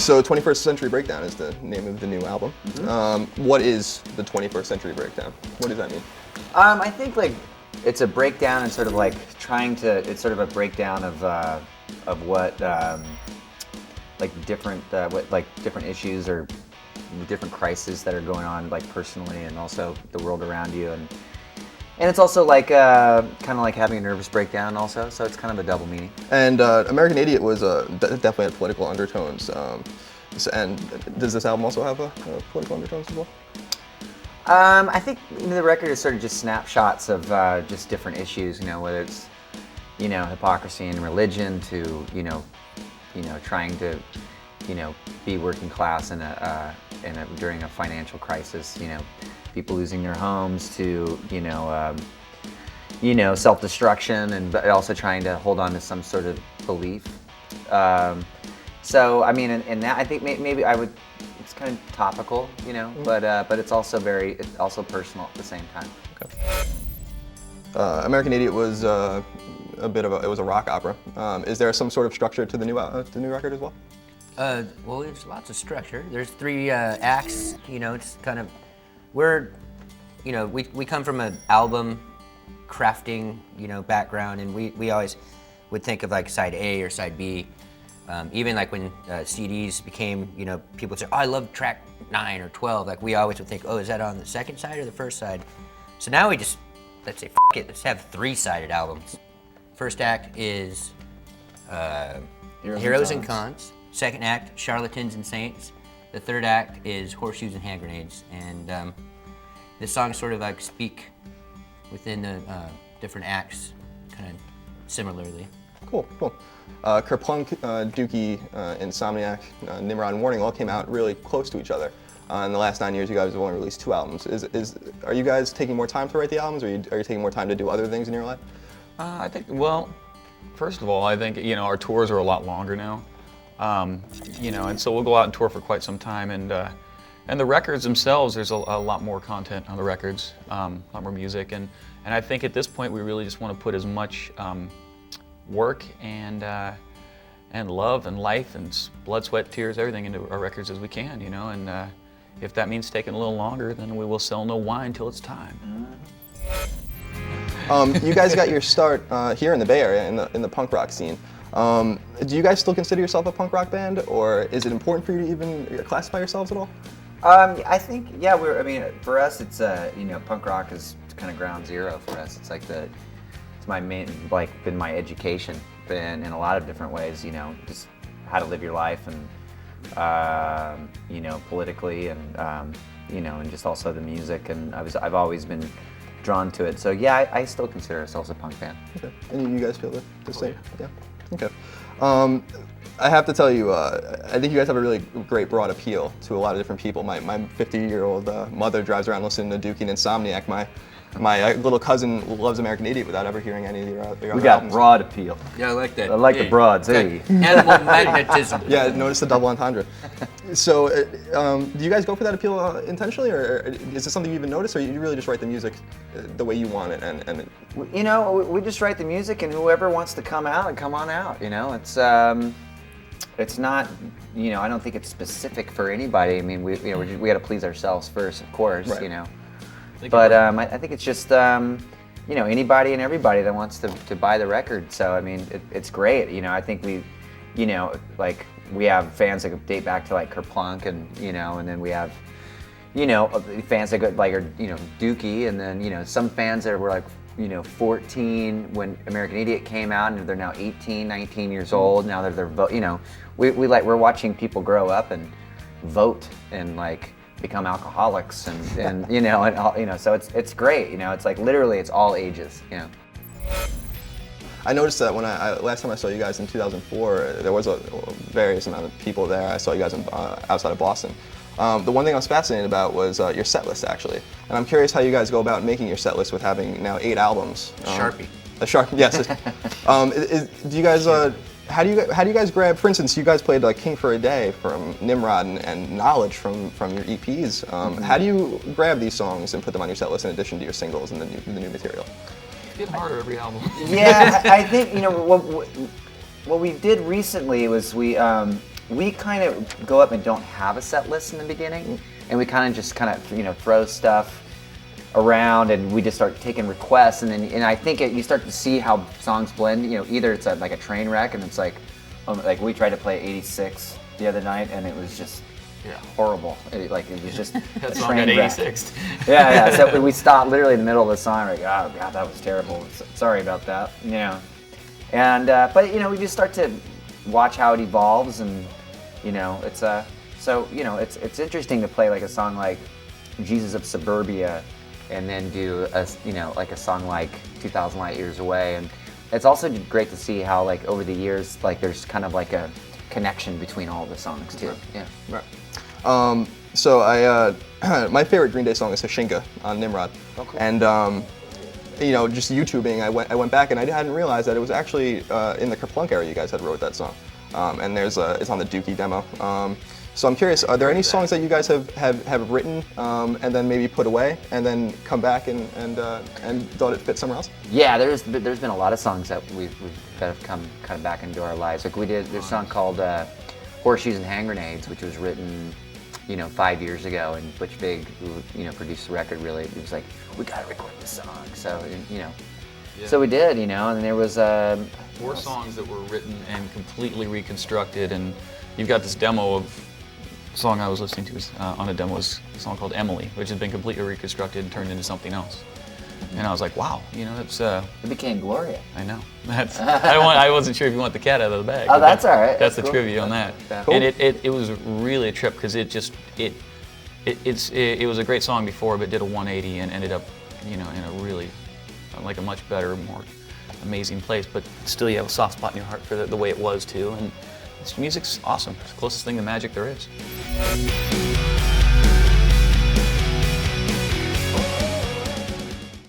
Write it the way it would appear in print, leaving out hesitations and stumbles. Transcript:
So 21st Century Breakdown is the name of the new album. What is the 21st Century Breakdown? What does that mean? I think like it's a breakdown and sort of like it's sort of a breakdown of what like different different issues or different crises that are going on like personally and also the world around you, and it's also like kind of like having a nervous breakdown also, so it's kind of a double meaning. And American Idiot was definitely had political undertones. And does this album also have a political undertones as well? I think the record is sort of just snapshots of just different issues, whether it's hypocrisy and religion to trying to be working class during a financial crisis, people losing their homes to self-destruction, and but also trying to hold on to some sort of belief. So I mean, in that I think maybe I would. It's kind of topical, but it's also personal at the same time. Okay. American Idiot was a rock opera. Is there some sort of structure to the new record as well? Well, there's lots of structure. There's 3 acts. It's kind of we come from an album crafting background, and we always would think of like side A or side B. Even like when CDs became, people would say, "Oh, I love track 9 or 12." Like we always would think, "Oh, is that on the second side or the first side?" So now we just let's say, "F it, let's have 3-sided albums." First act is Heroes and Cons. Second act, Charlatans and Saints. The third act is Horseshoes and Hand Grenades. And the songs sort of like speak within the different acts, kind of similarly. Cool. Kerplunk, Dookie, Insomniac, Nimrod, and Warning all came out really close to each other. In the last 9 years, you guys have only released 2 albums. Are you guys taking more time to write the albums, or are you taking more time to do other things in your life? I think, well, first of all, I think our tours are a lot longer now, and so we'll go out and tour for quite some time, and the records themselves, there's a lot more content on the records, a lot more music, and I think at this point we really just want to put as much work and love and life and blood, sweat, tears, everything into our records as we can, and if that means taking a little longer, then we will sell no wine till it's time. You guys got your start here in the Bay Area in the punk rock scene. Do you guys still consider yourself a punk rock band, or is it important for you to even classify yourselves at all? I think for us it's punk rock is kind of ground zero for us. It's like it's my main, been my education in a lot of different ways, just how to live your life and politically and and just also the music, and I've always been drawn to it. So yeah, I still consider ourselves a punk band. Okay. And you guys feel the same? Yeah. Okay. I have to tell you, I think you guys have a really great broad appeal to a lot of different people. My 50-year-old mother drives around listening to Dookie and Insomniac. My little cousin loves American Idiot without ever hearing any of your other We got albums. broad appeal. Yeah, I like that. I like the broads, hey. Animal magnetism. Yeah, notice the double entendre. So, do you guys go for that appeal intentionally, or is this something you even notice, or you really just write the music the way you want it? And we just write the music, and whoever wants to come out, come on out. It's not, I don't think it's specific for anybody. I mean, we got to please ourselves first, of course, Right. But I think it's just, anybody and everybody that wants to buy the record. So, I mean, it's great. I think we have fans that date back to like Kerplunk and, and then we have, fans that go Dookie, and then, some fans that were like, 14 when American Idiot came out, and they're now 18, 19 years old. Now they're we're watching people grow up and vote and become alcoholics and so it's great. It's like literally it's all ages. I noticed that when last time I saw you guys in 2004, there was a various amount of people there. I saw you guys outside of Boston. The one thing I was fascinated about was your set list, actually. And I'm curious how you guys go about making your set list with having now 8 albums. Sharpie. A Sharpie, yes. Do you guys, how do you guys grab, for instance, you guys played King for a Day from Nimrod and Knowledge from your EPs. How do you grab these songs and put them on your set list in addition to your singles and the new material? It's getting harder every album. Yeah, I think, what we did recently was we we kind of go up and don't have a set list in the beginning, and we kind of just throw stuff around, and we just start taking requests, and I think you start to see how songs blend. Either it's like a train wreck, and it's like we tried to play 86 the other night, and it was just horrible. It was just That a song train got wreck. 86th. Yeah. So we stopped literally in the middle of the song. Like, oh god, that was terrible. Sorry about that. And but we just start to watch how it evolves, and it's interesting to play like a song like Jesus of Suburbia, and then do a a song like 2,000 Light Years Away, and it's also great to see how like over the years there's kind of like a connection between all the songs too. Yeah. Right. So my favorite Green Day song is Hashinga on Nimrod. Oh, cool. And just YouTubing, I went back and I hadn't realized that it was actually in the Kerplunk era you guys had wrote that song. And it's on the Dookie demo. So I'm curious, are there any songs that you guys have written and then maybe put away and then come back and thought it fit somewhere else? Yeah, there's been a lot of songs that we've that have come kind of back into our lives. Like there's a song called Horseshoes and Hand Grenades, which was written 5 years ago, and Butch Vig, who produced the record, really, it was like, we gotta record this song. So so we did, and then there was 4 songs that were written and completely reconstructed, and you've got this demo of a song I was listening to on a demo was a song called Emily, which has been completely reconstructed and turned into something else. And I was like, wow, that's it became Gloria. I know. That's I wasn't sure if you want the cat out of the bag. Oh, that's all right. That's the cool. trivia on that. Cool. And it was really a trip because it was a great song before, but did a 180 and ended up in a really like a much better, more amazing place. But still, you have a soft spot in your heart for the way it was too. And this music's awesome. It's the closest thing to magic there is.